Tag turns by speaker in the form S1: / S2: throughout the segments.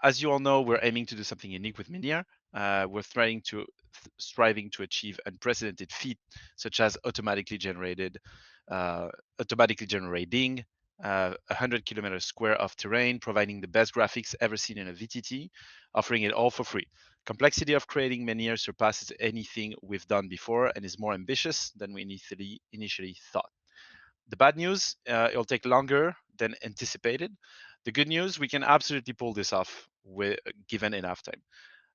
S1: As you all know, we're aiming to do something unique with Menyr. We're striving to achieve unprecedented feat, such as automatically generating 100 kilometers square of terrain, providing the best graphics ever seen in a VTT, offering it all for free. Complexity of creating Menyr surpasses anything we've done before and is more ambitious than we initially thought. The bad news, it'll take longer than anticipated. The good news, we can absolutely pull this off given enough time.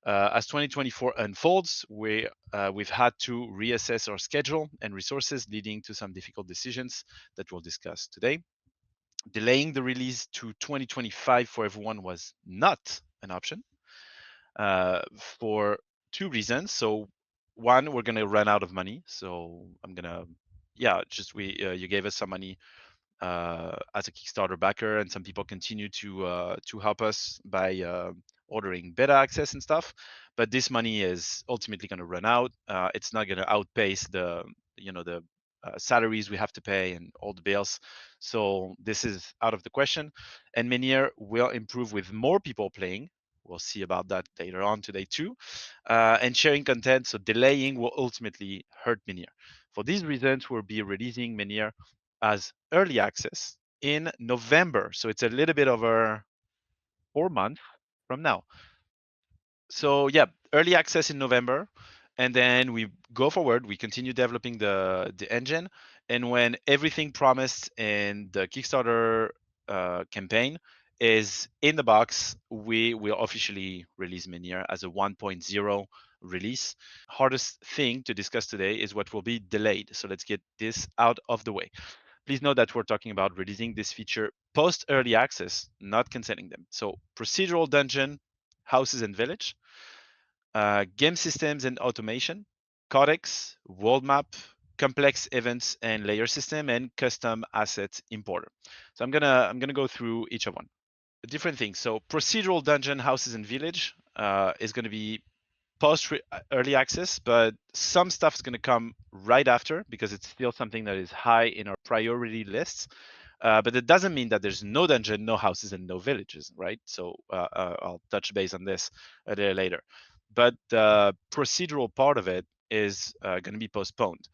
S1: As 2024 unfolds, we've had to reassess our schedule and resources, leading to some difficult decisions that we'll discuss today. Delaying the release to 2025 for everyone was not an option for two reasons. So, one, we're gonna run out of money. So I'm gonna, you gave us some money as a Kickstarter backer, and some people continue to help us by ordering beta access and stuff. But this money is ultimately going to run out. It's not going to outpace the salaries we have to pay and all the bills. So this is out of the question. And Menyr will improve with more people playing. We'll see about that later on today too. And sharing content, so delaying will ultimately hurt Menyr. For these reasons, we'll be releasing Menyr as early access in November. So it's a little bit over 4 months from now. So yeah, early access in November, and then we go forward. We continue developing the engine, and when everything promised in the Kickstarter campaign is in the box, we will officially release Menyr as a 1.0 release. Hardest thing to discuss today is what will be delayed. So let's get this out of the way. Please note that we're talking about releasing this feature post early access, not canceling them. So procedural dungeon, houses and village, game systems and automation, codex, world map, complex events and layer system, and custom asset importer. So I'm gonna go through each of one. Different things. So procedural dungeon, houses and village is going to be post early access, but some stuff is going to come right after because it's still something that is high in our priority lists. But it doesn't mean that there's no dungeon, no houses, and no villages, right? So I'll touch base on this a little later. But the procedural part of it is going to be postponed.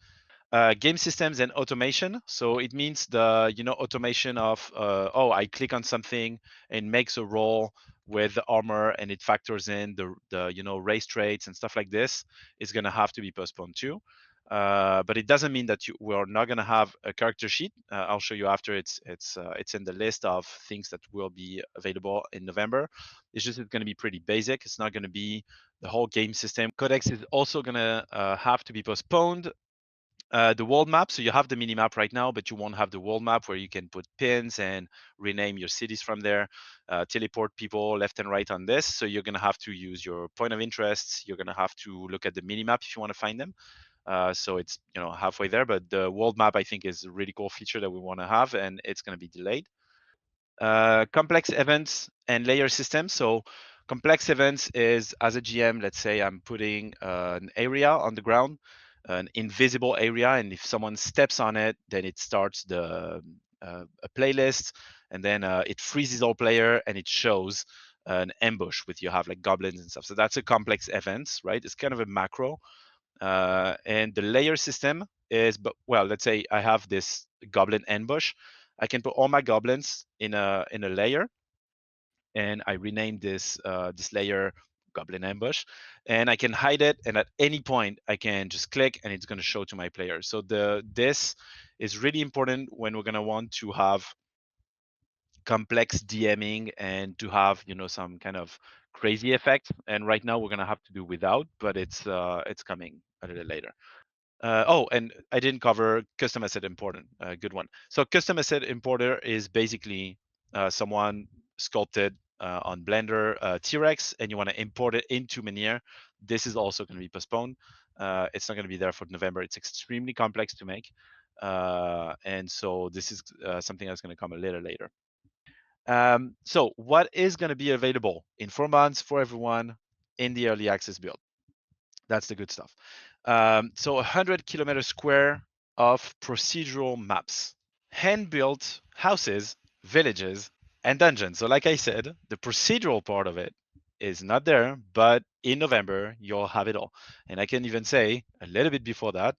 S1: Game systems and automation. So it means the automation of I click on something and makes a roll with the armor and it factors in the race traits and stuff like this is going to have to be postponed too. But it doesn't mean that we're not going to have a character sheet. I'll show you after. It's in the list of things that will be available in November. It's going to be pretty basic. It's not going to be the whole game system. Codex is also going to have to be postponed. The world map, so you have the mini map right now, but you won't have the world map where you can put pins and rename your cities from there, teleport people left and right on this. So you're going to have to use your point of interest. You're going to have to look at the mini map if you want to find them. So it's halfway there, but the world map I think is a really cool feature that we want to have, and it's going to be delayed. Complex events and layer systems. So complex events is, as a GM, let's say I'm putting an area on the ground, an invisible area, and if someone steps on it, then it starts a playlist, and then it freezes all player and it shows an ambush with you have like goblins and stuff. So that's a complex event, right? It's kind of a macro. And the layer system is, let's say I have this goblin ambush. I can put all my goblins in a layer, and I rename this layer Goblin Ambush, and I can hide it. And at any point, I can just click, and it's going to show to my player. So this is really important when we're going to want to have complex DMing and to have some kind of crazy effect. And right now we're going to have to do without, but it's coming a little later. And I didn't cover custom asset importer. Good one. So custom asset importer is basically someone sculpted on Blender T-Rex, and you want to import it into Menyr. This is also going to be postponed. It's not going to be there for November. It's extremely complex to make, and so this is something that's going to come a little later. So what is going to be available in 4 months for everyone in the early access build? That's the good stuff. So 100 kilometers square of procedural maps, hand-built houses, villages, and dungeons. So like I said, the procedural part of it is not there, but in November you'll have it all. And I can even say a little bit before that,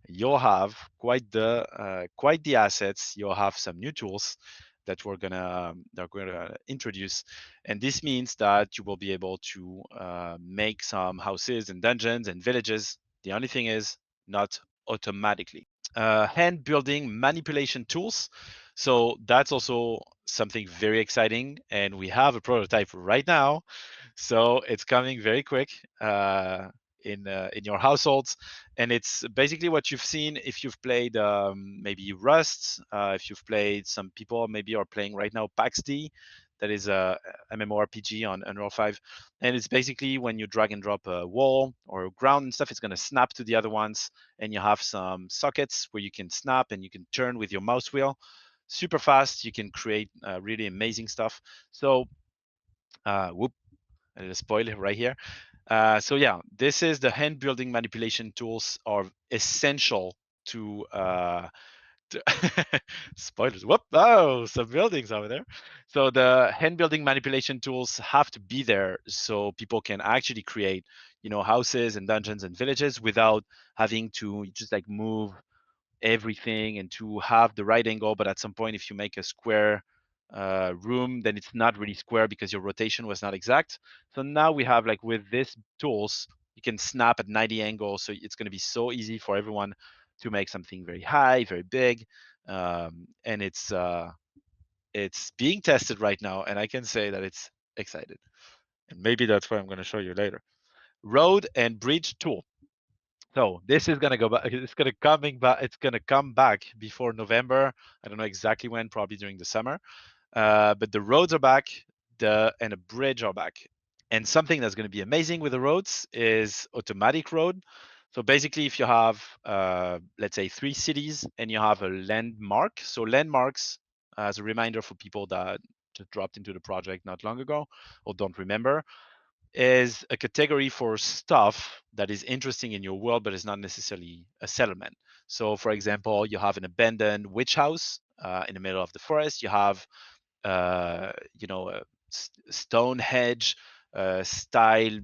S1: you'll have quite the assets. You'll have some new tools that we're gonna introduce, and this means that you will be able to make some houses and dungeons and villages. The only thing is not automatically. Hand building manipulation tools. So that's also something very exciting, and we have a prototype right now. So it's coming very quick in your households, and it's basically what you've seen if you've played maybe Rust, if you've played. Some people maybe are playing right now PAX D, that is a MMORPG on Unreal 5, and it's basically when you drag and drop a wall or a ground and stuff, it's going to snap to the other ones, and you have some sockets where you can snap and you can turn with your mouse wheel super fast. You can create really amazing stuff. So whoop, I did a spoiler right here. So yeah, this is the hand building manipulation tools are essential to spoilers. Whoop! Oh, some buildings over there. So the hand building manipulation tools have to be there so people can actually create, houses and dungeons and villages without having to just like move everything and to have the right angle. But at some point, if you make a square room, then it's not really square because your rotation was not exact. So now we have like with this tools, you can snap at 90 angles. So it's going to be so easy for everyone to make something very high, very big. And it's being tested right now. And I can say that it's excited. And maybe that's what I'm going to show you later. Road and bridge tool. So this is gonna go back. It's gonna coming back. It's gonna come back before November. I don't know exactly when. Probably during the summer. But the roads are back. And a bridge are back. And something that's going to be amazing with the roads is automatic road. So basically, if you have, let's say, 3 cities and you have a landmark. So landmarks, as a reminder for people that just dropped into the project not long ago or don't remember, is a category for stuff that is interesting in your world, but is not necessarily a settlement. So, for example, you have an abandoned witch house in the middle of the forest. You have, a stone hedge style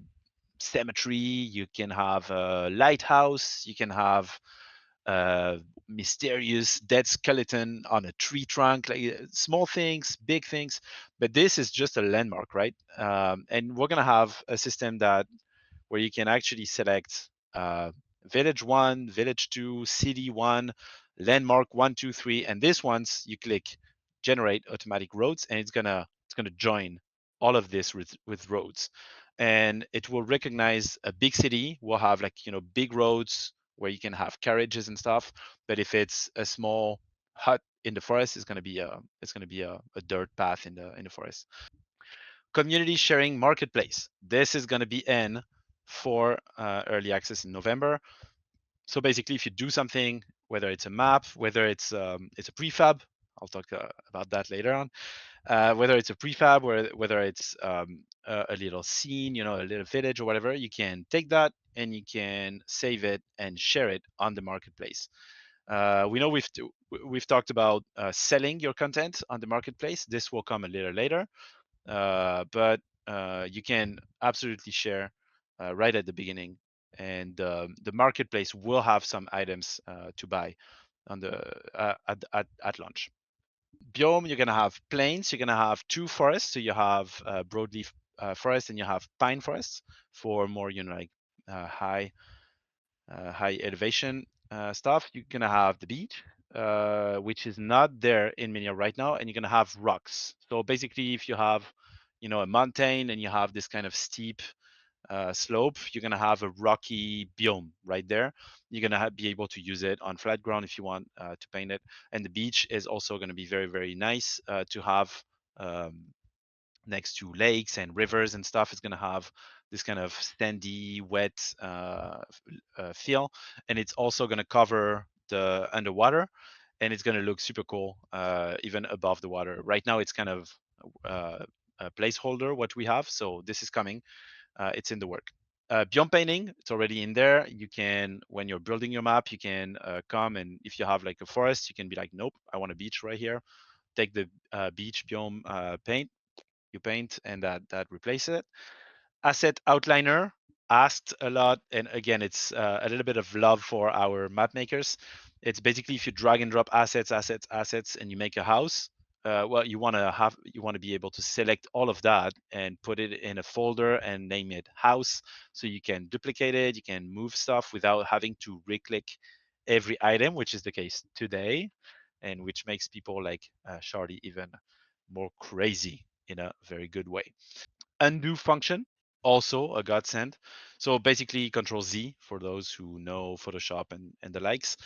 S1: cemetery. You can have a lighthouse. You can have a mysterious dead skeleton on a tree trunk, like small things, big things. But this is just a landmark, right? And we're gonna have a system that where you can actually select village 1, village 2, city 1, landmark 1, 2, 3, and this once you click generate automatic roads, and it's gonna join all of this with roads, and it will recognize a big city. Will have like big roads where you can have carriages and stuff. But if it's a small hut in the forest, it's gonna be a dirt path in the forest. Community sharing marketplace. This is going to be in for early access in November. So basically, if you do something, whether it's a map, whether it's a prefab, I'll talk about that later on. Whether it's a prefab, whether it's a little scene, a little village or whatever, you can take that and you can save it and share it on the marketplace. We know we've talked about selling your content on the marketplace. This will come a little later. But you can absolutely share right at the beginning, and the marketplace will have some items to buy on the at launch. Biome, you're gonna have plains. You're gonna have 2 forests. So you have broadleaf forest and you have pine forests for more, like high elevation stuff. You're gonna have the beach, which is not there in Menyr right now, and you're gonna have rocks. So basically, if you have, a mountain and you have this kind of steep slope, you're gonna have a rocky biome right there. You're gonna be able to use it on flat ground if you want to paint it. And the beach is also gonna be very, very nice to have. Next to lakes and rivers and stuff. It's going to have this kind of sandy, wet feel, and it's also going to cover the underwater, and it's going to look super cool even above the water. Right now, it's kind of a placeholder what we have, so this is coming. It's in the work. Biome painting, it's already in there. You can, when you're building your map, you can come, and if you have like a forest, you can be like, nope, I want a beach right here. Take the beach biome paint, you paint, and that replaces it. Asset outliner asked a lot, and again, it's a little bit of love for our map makers. It's basically if you drag and drop assets, assets, assets, and you make a house. Well, you want to be able to select all of that and put it in a folder and name it house, so you can duplicate it, you can move stuff without having to re-click every item, which is the case today, and which makes people like Shardy even more crazy in a very good way. Undo function, also a godsend. So basically Control Z for those who know Photoshop and the likes.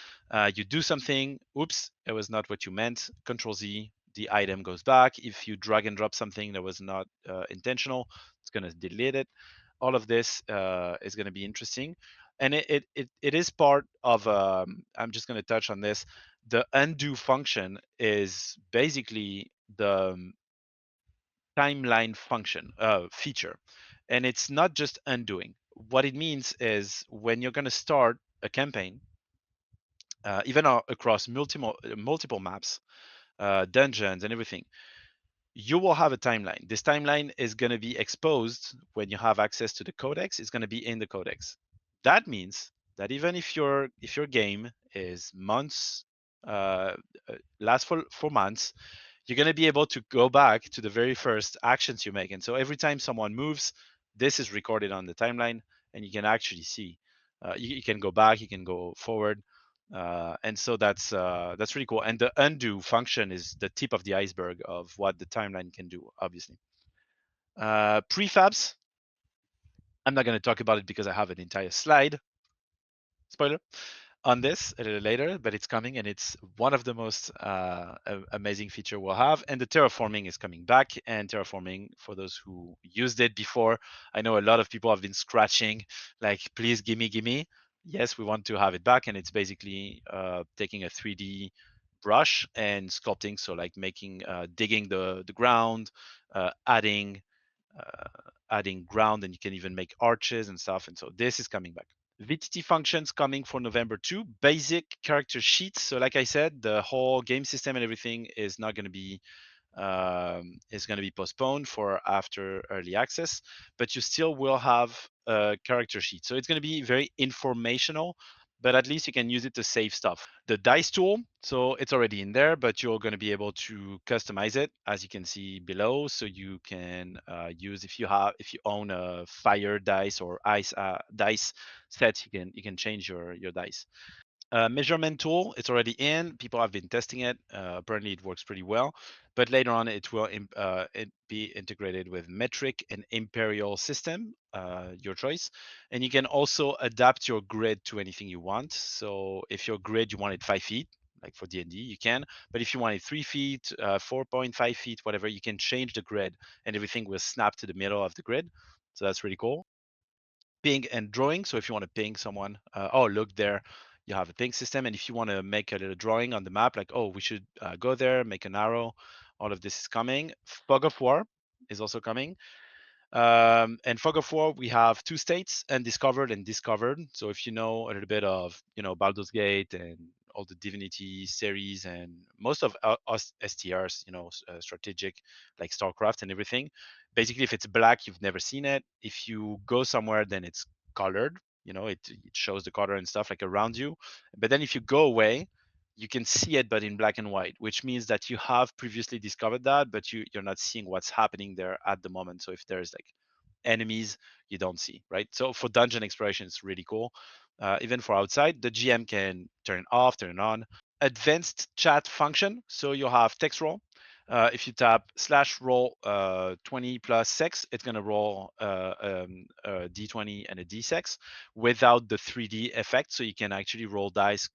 S1: You do something, oops, it was not what you meant. Control Z, the item goes back. If you drag and drop something that was not intentional, it's going to delete it. All of this is going to be interesting. And it is part of, I'm just going to touch on this. The undo function is basically the timeline function feature, and it's not just undoing. What it means is when you're going to start a campaign, even across multiple maps, dungeons, and everything, you will have a timeline. This timeline is going to be exposed when you have access to the codex. It's going to be in the codex. That means that even if your game is months, uh, lasts for months, you're going to be able to go back to the very first actions you make. And so every time someone moves, this is recorded on the timeline, and you can actually see. You can go back, you can go forward, and so that's really cool. And the undo function is the tip of the iceberg of what the timeline can do. Obviously, prefabs. I'm not going to talk about it because I have an entire slide. Spoiler on this a little later, but it's coming, and it's one of the most amazing feature we'll have. And the terraforming is coming back. And terraforming, for those who used it before, I know a lot of people have been scratching, like, please give me. Yes, we want to have it back, and it's basically taking a 3D brush and sculpting. So like making, digging the ground, adding ground, and you can even make arches and stuff. And so this is coming back. VTT functions coming for November 2. Basic character sheets. So like I said, the whole game system and everything is not going to be postponed for after early access, but you still will have a character sheet. So it's going to be very informational, but at least you can use it to save stuff. The dice tool, so it's already in there, but you're going to be able to customize it, as you can see below. So you can use, if you own a fire dice or ice dice set, you can change your dice. Measurement tool, it's already in. People have been testing it. Apparently, it works pretty well. But later on, it will be integrated with metric and imperial system, your choice. And you can also adapt your grid to anything you want. So if your grid, you want it 5 feet, like for D&D, you can. But if you want it 3 feet, 4.5 feet, whatever, you can change the grid, and everything will snap to the middle of the grid. So that's really cool. Ping and drawing. So if you want to ping someone, oh, look there, you have a ping system. And if you want to make a little drawing on the map, like, oh, we should go there, make an arrow, all of this is coming. Fog of War is also coming. And Fog of War, we have 2 states, undiscovered and discovered. So if you know a little bit of, Baldur's Gate and all the Divinity series and most of us STRs, strategic, like StarCraft and everything. Basically, if it's black, you've never seen it. If you go somewhere, then it's colored. It shows the color and stuff like around you. But then if you go away, you can see it, but in black and white, which means that you have previously discovered that, but you're not seeing what's happening there at the moment. So if there's like enemies, you don't see, right? So for dungeon exploration, it's really cool. Even for outside, the GM can turn it off, turn it on. Advanced chat function. So you'll have text roll. If you tap /roll 20 plus 6, it's going to roll a d20 and a d6 without the 3D effect. So you can actually roll dice,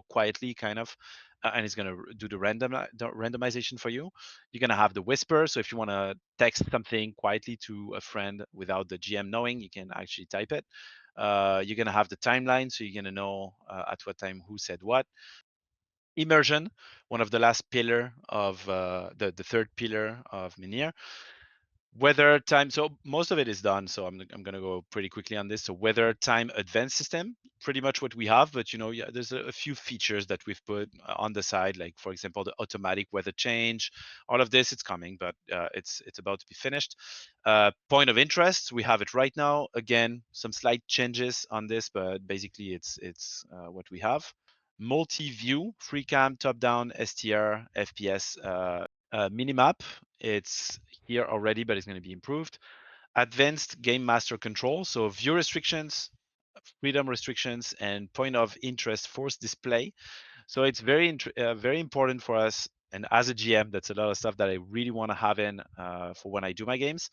S1: quietly, kind of, and it's going to do the randomization for you. You're going to have the whisper. So if you want to text something quietly to a friend without the GM knowing, you can actually type it. You're going to have the timeline. So you're going to know at what time who said what. Immersion, one of the last pillar of the third pillar of Menyr. Weather time. So most of it is done. So I'm going to go pretty quickly on this. So weather time advanced system, pretty much what we have. But yeah, there's a few features that we've put on the side, like for example, the automatic weather change. All of this, it's coming, but it's about to be finished. Point of interest, we have it right now. Again, some slight changes on this, but basically it's what we have. Multi-view, free cam, top-down, STR, FPS, minimap. It's here already, but it's going to be improved. Advanced game master control, so view restrictions, freedom restrictions, and point of interest force display. So it's very important for us. And as a GM, that's a lot of stuff that I really want to have in for when I do my games.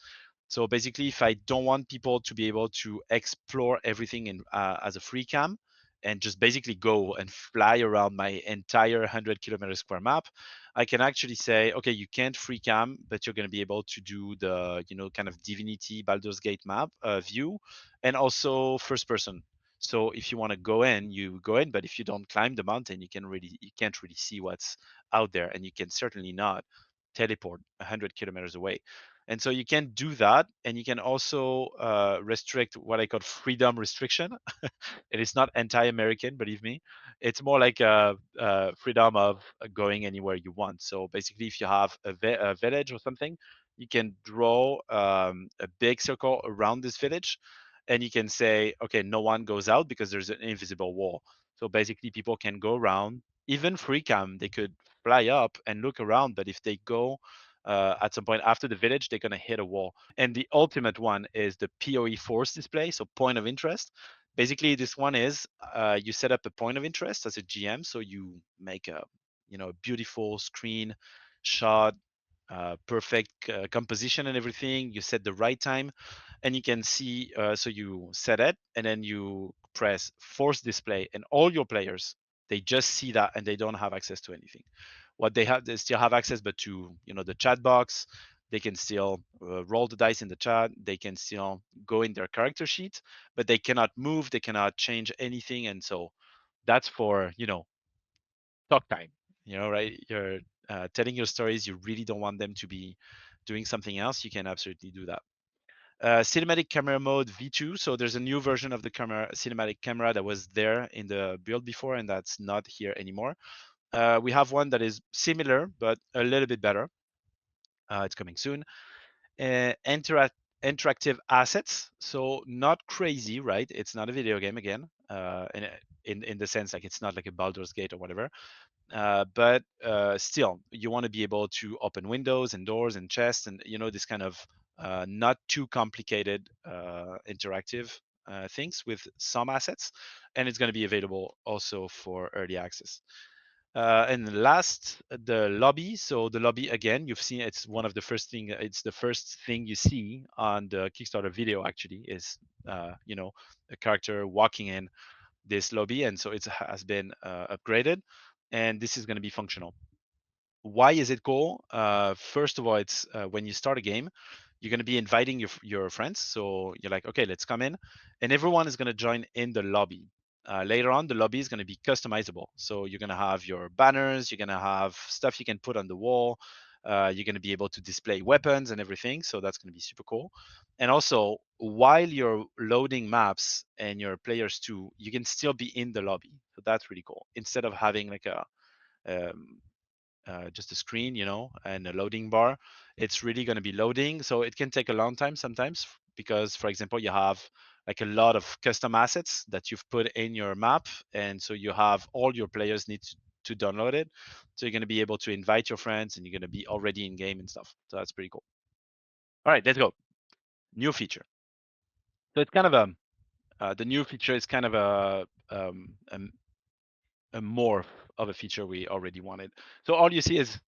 S1: So basically, if I don't want people to be able to explore everything in as a free cam and just basically go and fly around my entire 100 kilometer square map, I can actually say, okay, you can't free cam, but you're going to be able to do the kind of Divinity Baldur's Gate map view, and also first person. So if you want to go in, you go in, but if you don't climb the mountain, you can't really see what's out there, and you can certainly not teleport 100 kilometers away. And so you can do that, and you can also restrict what I call freedom restriction. It is not anti-American, believe me. It's more like a freedom of going anywhere you want. So basically, if you have a village or something, you can draw a big circle around this village, and you can say, okay, no one goes out because there's an invisible wall. So basically, people can go around. Even free cam, they could fly up and look around, but if they go at some point after the village, they're going to hit a wall. And the ultimate one is the PoE force display, so point of interest. Basically, this one is you set up a point of interest as a GM, so you make a beautiful screen shot, perfect composition and everything. You set the right time, and you can see. So you set it, and then you press force display, and all your players, they just see that, and they don't have access to anything. What they still have access, but to the chat box. They can still roll the dice in the chat. They can still go in their character sheet, but they cannot move. They cannot change anything, and so that's for talk time. Right? You're telling your stories. You really don't want them to be doing something else. You can absolutely do that. Cinematic camera mode V2. So there's a new version of the cinematic camera that was there in the build before, and that's not here anymore. We have one that is similar, but a little bit better. It's coming soon. Interactive assets. So not crazy, right? It's not a video game again, in the sense like it's not like a Baldur's Gate or whatever. But still, you want to be able to open windows and doors and chests, and this kind of not too complicated interactive things with some assets, and it's going to be available also for early access. And last, the lobby. So the lobby, again, you've seen it's one of the first thing. It's the first thing you see on the Kickstarter video. Actually, is a character walking in this lobby, and so it has been upgraded, and this is going to be functional. Why is it cool? First of all, it's when you start a game, you're going to be inviting your friends. So you're like, okay, let's come in, and everyone is going to join in the lobby. Later on, the lobby is going to be customizable. So you're going to have your banners, you're going to have stuff you can put on the wall. You're going to be able to display weapons and everything. So that's going to be super cool. And also, while you're loading maps and your players too, you can still be in the lobby. So that's really cool. Instead of having like um, just a screen, and a loading bar. It's really going to be loading. So it can take a long time sometimes because, for example, you have like a lot of custom assets that you've put in your map. And so you have all your players need to download it. So you're going to be able to invite your friends and you're going to be already in game and stuff. So that's pretty cool. All right, let's go. New feature. So it's kind of the new feature is kind of a morph of a feature we already wanted. So all you see is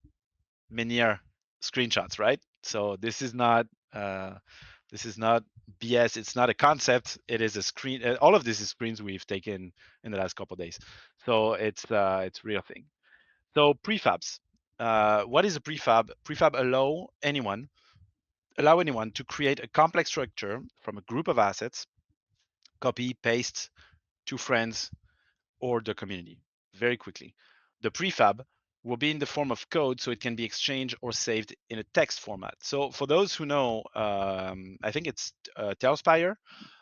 S1: Menyr screenshots, right? So this is not BS. It's not a concept. It is a screen. All of this is screens we've taken in the last couple of days. So it's real thing. So prefabs. What is a prefab? Prefab allow anyone to create a complex structure from a group of assets, copy, paste to friends or the community very quickly. The prefab will be in the form of code, so it can be exchanged or saved in a text format. So for those who know, I think it's Tailspire.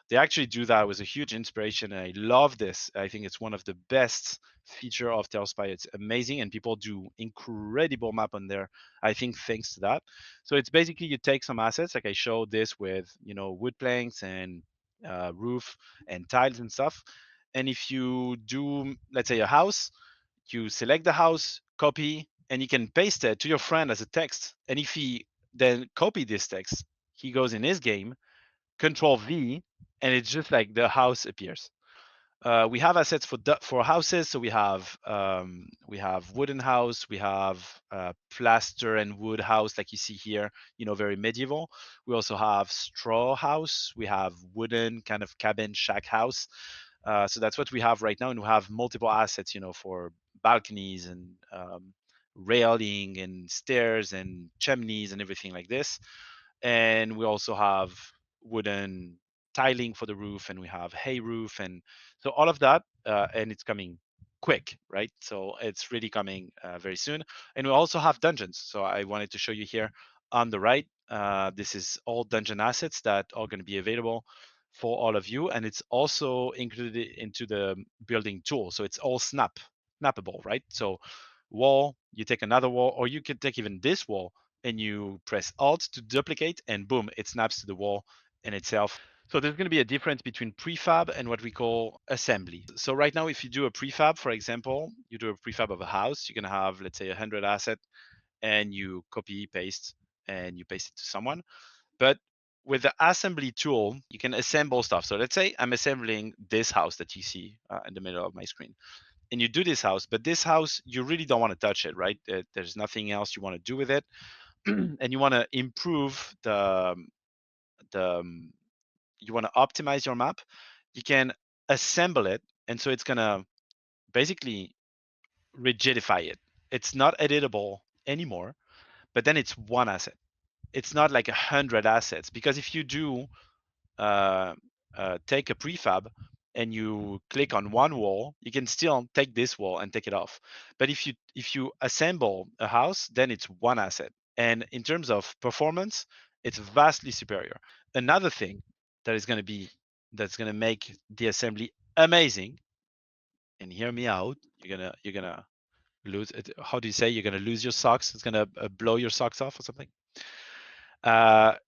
S1: They actually do that. It was a huge inspiration, and I love this. I think it's one of the best feature of Tailspire. It's amazing, and people do incredible map on there. I think thanks to that. So it's basically you take some assets, like I showed this with wood planks and roof and tiles and stuff. And if you do, let's say, a house, you select the house, copy, and you can paste it to your friend as a text. And if he then copy this text, he goes in his game, Control V, and it's just like the house appears. We have assets for houses, so we have wooden house, we have plaster and wood house, like you see here, very medieval. We also have straw house, we have wooden kind of cabin shack house. So that's what we have right now, and we have multiple assets, for balconies and railing and stairs and chimneys and everything like this. And we also have wooden tiling for the roof, and we have hay roof, and so all of that, and it's coming quick, right? So it's really coming very soon. And we also have dungeons. So I wanted to show you here on the right. This is all dungeon assets that are going to be available for all of you, and it's also included into the building tool. So it's all snappable, right? So wall, you take another wall, or you could take even this wall and you press Alt to duplicate, and boom, it snaps to the wall in itself. So there's going to be a difference between prefab and what we call assembly. So right now, if you do a prefab, for example, you do a prefab of a house, you're going to have, let's say, 100 asset, and you copy, paste, and you paste it to someone. But with the assembly tool, you can assemble stuff. So let's say I'm assembling this house that you see in the middle of my screen. And you do this house, but this house, you really don't want to touch it, right? There's nothing else you want to do with it. And you want to improve the you want to optimize your map, you can assemble it, and so it's gonna basically rigidify it. It's not editable anymore, but then it's one asset. It's not like 100 assets, because if you do uh, take a prefab and you click on one wall, you can still take this wall and take it off. But if you assemble a house, then it's one asset. And in terms of performance, it's vastly superior. Another thing that is going to be that's going to make the assembly amazing, and hear me out, you're gonna lose it. How do you say you're gonna lose your socks? It's gonna blow your socks off or something.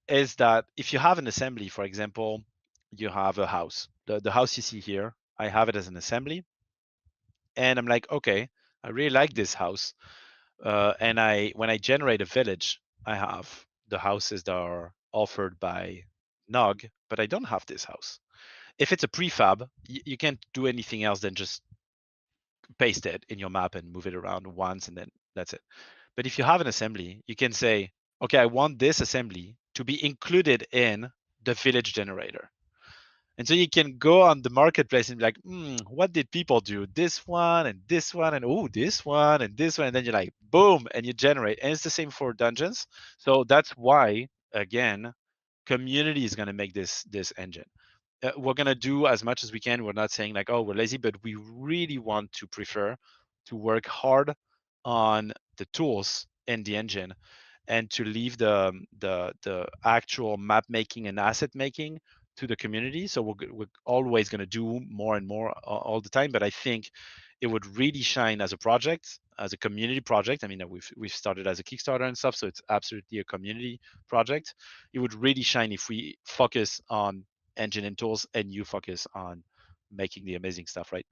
S1: Is that if you have an assembly, for example, you have a house. The house you see here, I have it as an assembly, and I'm like, okay, I really like this house. And when I generate a village, I have the houses that are offered by Nog, but I don't have this house. If it's a prefab, you can't do anything else than just paste it in your map and move it around once, and then that's it. But if you have an assembly, you can say, okay, I want this assembly to be included in the village generator. And so you can go on the marketplace and be like, what did people do? This one and this one and oh, this one and this one. And then you're like, boom, and you generate. And it's the same for dungeons. So that's why, again, community is going to make this engine. We're going to do as much as we can. We're not saying like, oh, we're lazy, but we really want to prefer to work hard on the tools in the engine, and to leave the actual map making and asset making to the community. So we're always going to do more and more all the time, but I think it would really shine as a project, as a community project. I mean, we've started as a Kickstarter and stuff, so it's absolutely a community project. It would really shine if we focus on engine and tools, and you focus on making the amazing stuff, right?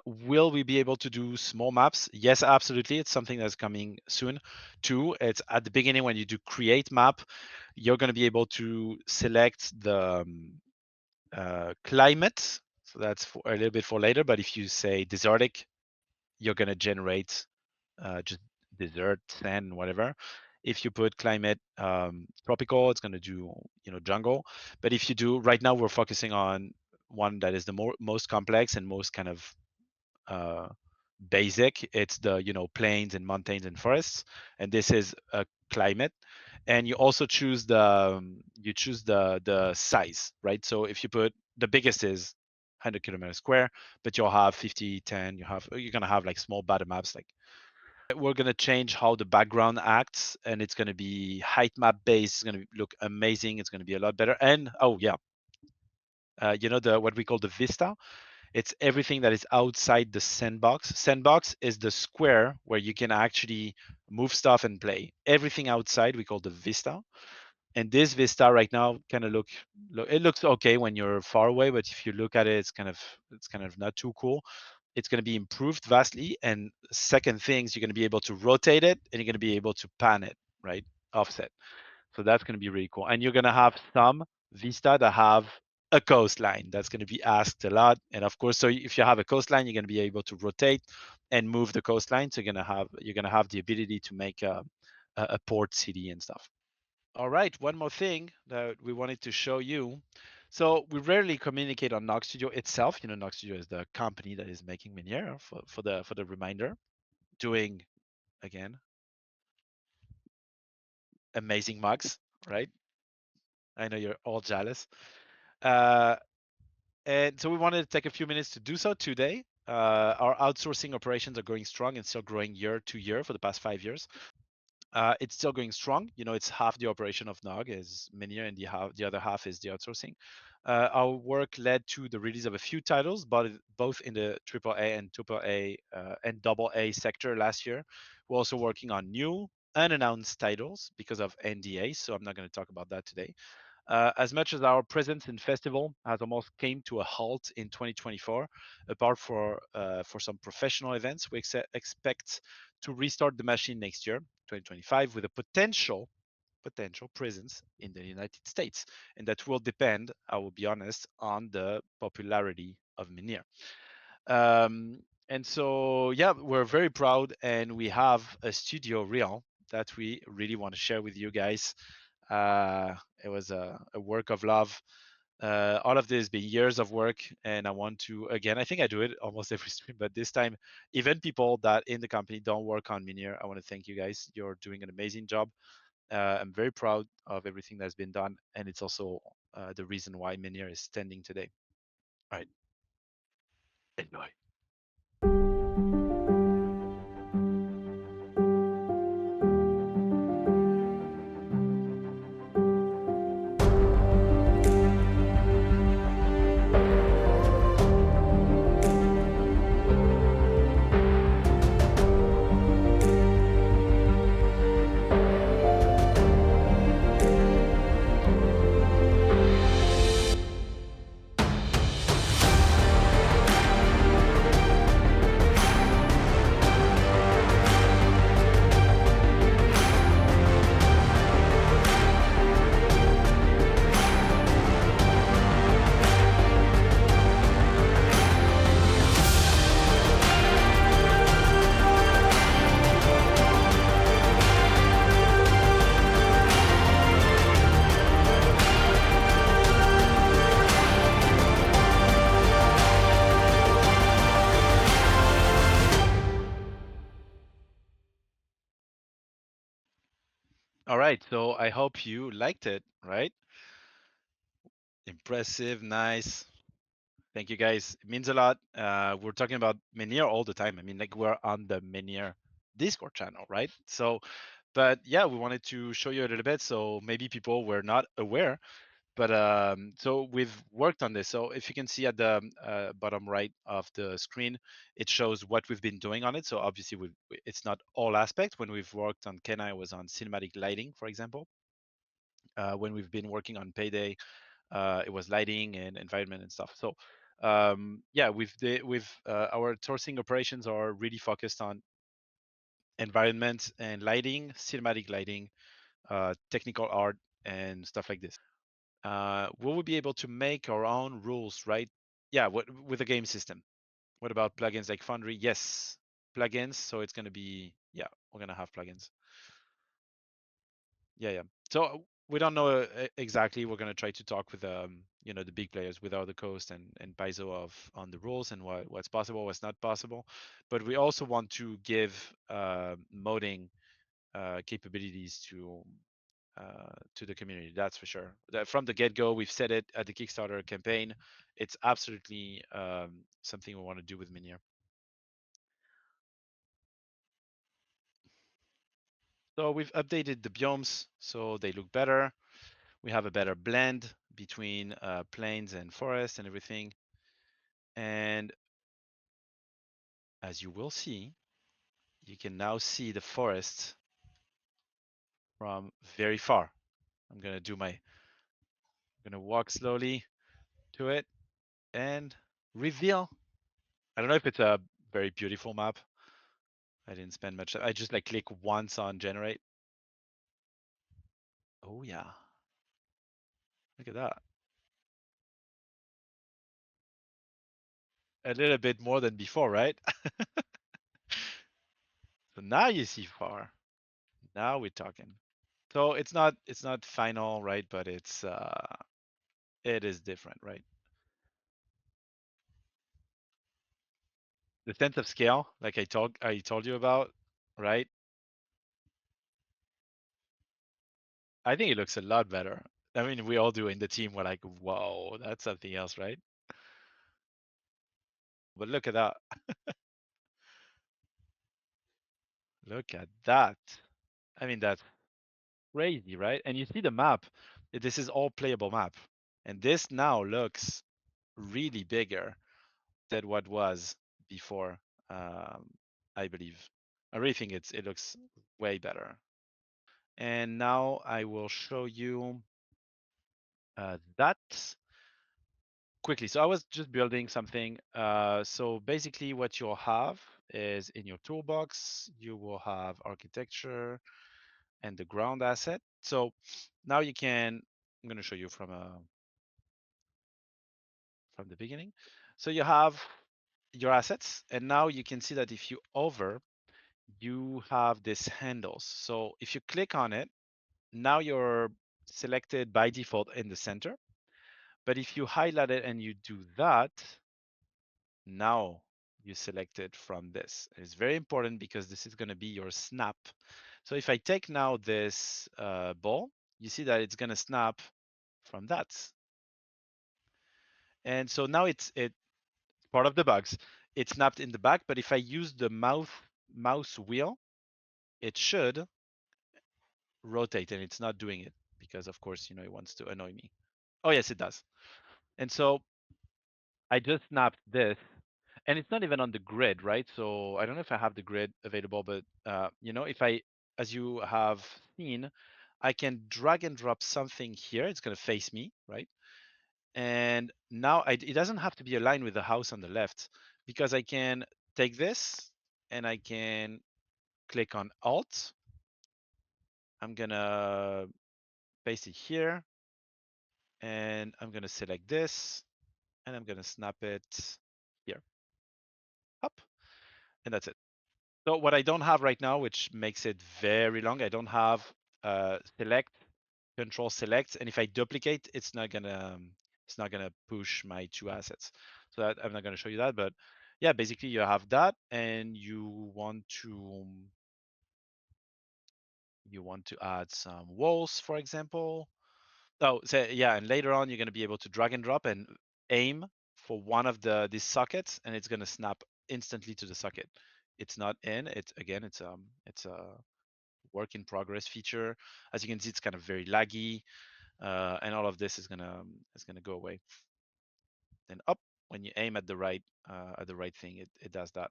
S1: Will we be able to do small maps? Yes, absolutely. It's something that's coming soon too. It's at the beginning when you do create map, you're going to be able to select the climate. So that's for a little bit for later. But if you say desertic, you're going to generate just desert, sand, whatever. If you put climate tropical, it's going to do jungle. But if you do right now, we're focusing on one that is the most complex and most kind of uh, basic. It's the plains and mountains and forests, and this is a climate. And you also choose the size, right? So if you put the biggest is 100 kilometers square, but you'll have 50, 10. You're gonna have like small bottom maps like We're gonna change how the background acts, and it's gonna be height map based. It's gonna look amazing. It's gonna be a lot better. And oh yeah, you know the what we call the vista. It's everything that is outside the sandbox. Sandbox is the square where you can actually move stuff and play. Everything outside we call the vista. And this vista right now kind of it looks okay when you're far away, but if you look at it, it's kind of not too cool. It's going to be improved vastly. And second things, you're going to be able to rotate it and you're going to be able to pan it, right? Offset. So that's going to be really cool. And you're going to have some Vista that have a coastline. That's going to be asked a lot. And of course, so if you have a coastline, you're going to be able to rotate and move the coastline. So you're going to have the ability to make a port city and stuff. All right, one more thing that we wanted to show you. So we rarely communicate on Nog Studio itself. You know, Nog Studio is the company that is making Menyr for the reminder, doing again amazing mugs, right? I know you're all jealous. Uh, and so we wanted to take a few minutes to do so today. Our outsourcing operations are going strong and still growing year to year for the past 5 years. It's still going strong. You know, it's half the operation of Nog is Menyr, and the other half is the outsourcing. Our work led to the release of a few titles, but both in the AAA and AAA and AA sector last year. We're also working on new unannounced titles because of NDA, so I'm not going to talk about that today. As much as our presence in festival has almost came to a halt in 2024, apart for some professional events, we expect to restart the machine next year, 2025, with a potential presence in the United States, and that will depend, I will be honest, on the popularity of Menyr. And so, yeah, we're very proud, and we have a studio reel that we really want to share with you guys. It was a work of love. All of this been years of work, and I want to again. I think I do it almost every stream, but this time, even people that in the company don't work on Menyr, I want to thank you guys. You're doing an amazing job. I'm very proud of everything that's been done, and it's also the reason why Menyr is standing today. All right, enjoy. All right, so I hope you liked it. Right? Impressive, nice. Thank you guys. It means a lot. We're talking about Menyr all the time. I mean, like we're on the Menyr Discord channel, right? So, but yeah, we wanted to show you a little bit. So maybe people were not aware, but so we've worked on this. So if you can see at the bottom right of the screen, it shows what we've been doing on it. So obviously, it's not all aspects. When we've worked on Kenai, was on cinematic lighting, for example. When we've been working on Payday, it was lighting and environment and stuff. So yeah, our sourcing operations are really focused on environment and lighting, cinematic lighting, technical art, and stuff like this. Will we be able to make our own rules, right? Yeah, with a game system. What about plugins like Foundry? Yes, plugins. So it's going to be, yeah, we're going to have plugins. Yeah. So we don't know exactly. We're gonna try to talk with the big players, with other coast and Paizo of on the rules and what's possible, what's not possible. But we also want to give modding capabilities to the community. That's for sure. From the get-go, we've said it at the Kickstarter campaign. It's absolutely something we want to do with Menyr. So we've updated the biomes so they look better. We have a better blend between plains and forest and everything. And as you will see, you can now see the forest from very far. I'm gonna walk slowly to it and reveal. I don't know if it's a very beautiful map. I didn't spend much time. I just like click once on generate. Oh yeah, look at that. A little bit more than before, right? So now you see far. Now we're talking. So it's not final, right? But it is different, right? The sense of scale, like I told you about, right? I think it looks a lot better. I mean, we all do in the team. We're like, whoa, that's something else, right? But look at that. Look at that. I mean, that's crazy, right? And you see the map. This is all playable map. And this now looks really bigger than what was before, um, I believe. I really think it looks way better. And now I will show you that quickly. So I was just building something. So basically what you'll have is in your toolbox, you will have architecture and the ground asset. So now you can, I'm going to show you from the beginning. So you have your assets, and now you can see that if you hover, you have this handles. So if you click on it, now you're selected by default in the center. But if you highlight it and you do that, now you select it from this. It's very important because this is going to be your snap. So if I take now this ball, you see that it's going to snap from that. And so now it's part of the bugs. It snapped in the back, but if I use the mouse wheel, it should rotate, and it's not doing it because of course, it wants to annoy me. Oh yes, it does. And so I just snapped this, and it's not even on the grid, right? So I don't know if I have the grid available, but if I, as you have seen, I can drag and drop something here. It's going to face me, right? And now it doesn't have to be aligned with the house on the left, because I can take this and I can click on Alt. I'm going to paste it here, and I'm going to select this, and I'm going to snap it here. Up, and that's it. So what I don't have right now, which makes it very long, I don't have select, control select, and if I duplicate, it's not gonna push my two assets. So that, I'm not gonna show you that, but yeah, basically you have that, and you want to add some walls, for example. Oh, so yeah, and later on you're gonna be able to drag and drop and aim for one of these sockets, and it's gonna snap instantly to the socket. It's not in. It's a work in progress feature. As you can see, it's kind of very laggy, and all of this is gonna go away. Then up, when you aim at the right thing, it does that.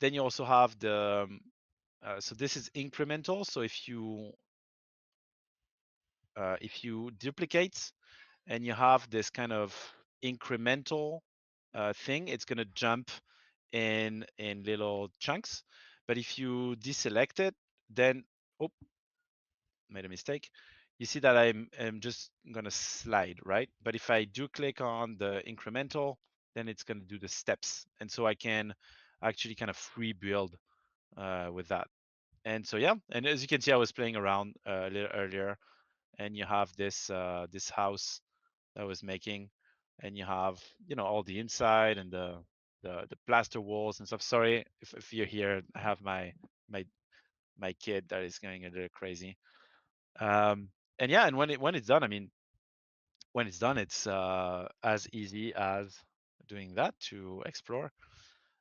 S1: Then you also have so this is incremental. So if you duplicate and you have this kind of incremental thing, it's gonna jump in little chunks. But if you deselect it, then oh, made a mistake. You see that I'm just gonna slide, right? But if I do click on the incremental, then it's gonna do the steps, and so I can actually kind of free build with that. And so yeah, and as you can see, I was playing around a little earlier, and you have this house that I was making, and you have all the inside and the plaster walls and stuff. Sorry if you're here. I have my my kid that is going a little crazy. Um, and yeah, and when it's done, I mean, when it's done, it's as easy as doing that to explore.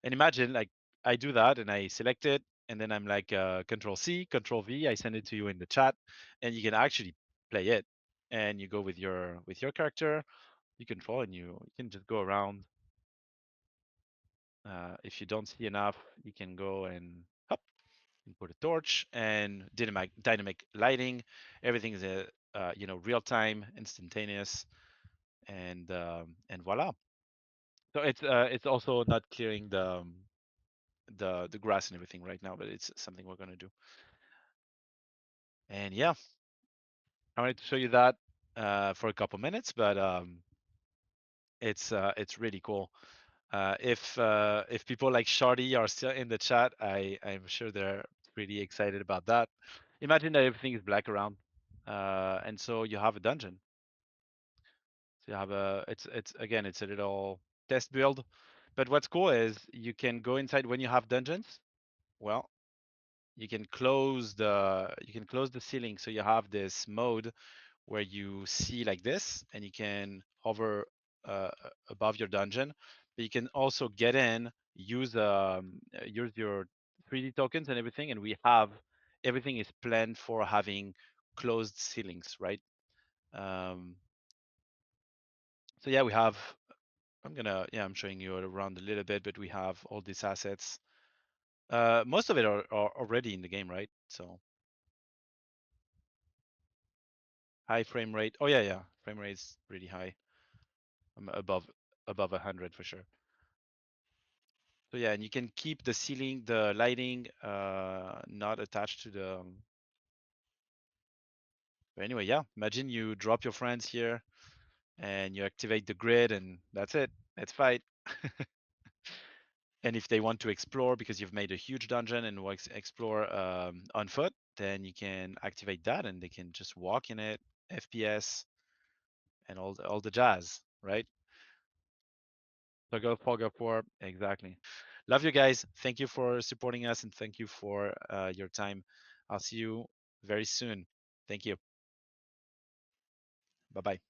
S1: And imagine, like, I do that and I select it, and then I'm like Control C, Control V. I send it to you in the chat, and you can actually play it. And you go with your character, you control, and you can just go around. If you don't see enough, you can go and hop and put a torch and dynamic lighting. Everything is real time, instantaneous, and voila. So it's also not clearing the grass and everything right now, but it's something we're gonna do. And yeah, I wanted to show you that for a couple minutes, but it's really cool. If people like Shardy are still in the chat, I'm sure they're pretty excited about that. Imagine that everything is black around, and so you have a dungeon. So you have it's again it's a little test build, but what's cool is you can go inside when you have dungeons. Well, you can close the ceiling, so you have this mode where you see like this, and you can hover above your dungeon, but you can also get in, use your 3D tokens and everything, and we have everything is planned for having closed ceilings, right? Um, so yeah, we have. I'm showing you around a little bit, but we have all these assets. Most of it are already in the game, right? So high frame rate. Oh yeah. Frame rate is really high. Above 100 for sure. So yeah, and you can keep the ceiling, the lighting, not attached to the. But anyway, yeah. Imagine you drop your friends here, and you activate the grid, and that's it. Let's fight. And if they want to explore because you've made a huge dungeon and want to explore on foot, then you can activate that, and they can just walk in it, FPS, and all the jazz, right? So go Fog 4, exactly. Love you guys. Thank you for supporting us, and thank you for your time. I'll see you very soon. Thank you. Bye bye.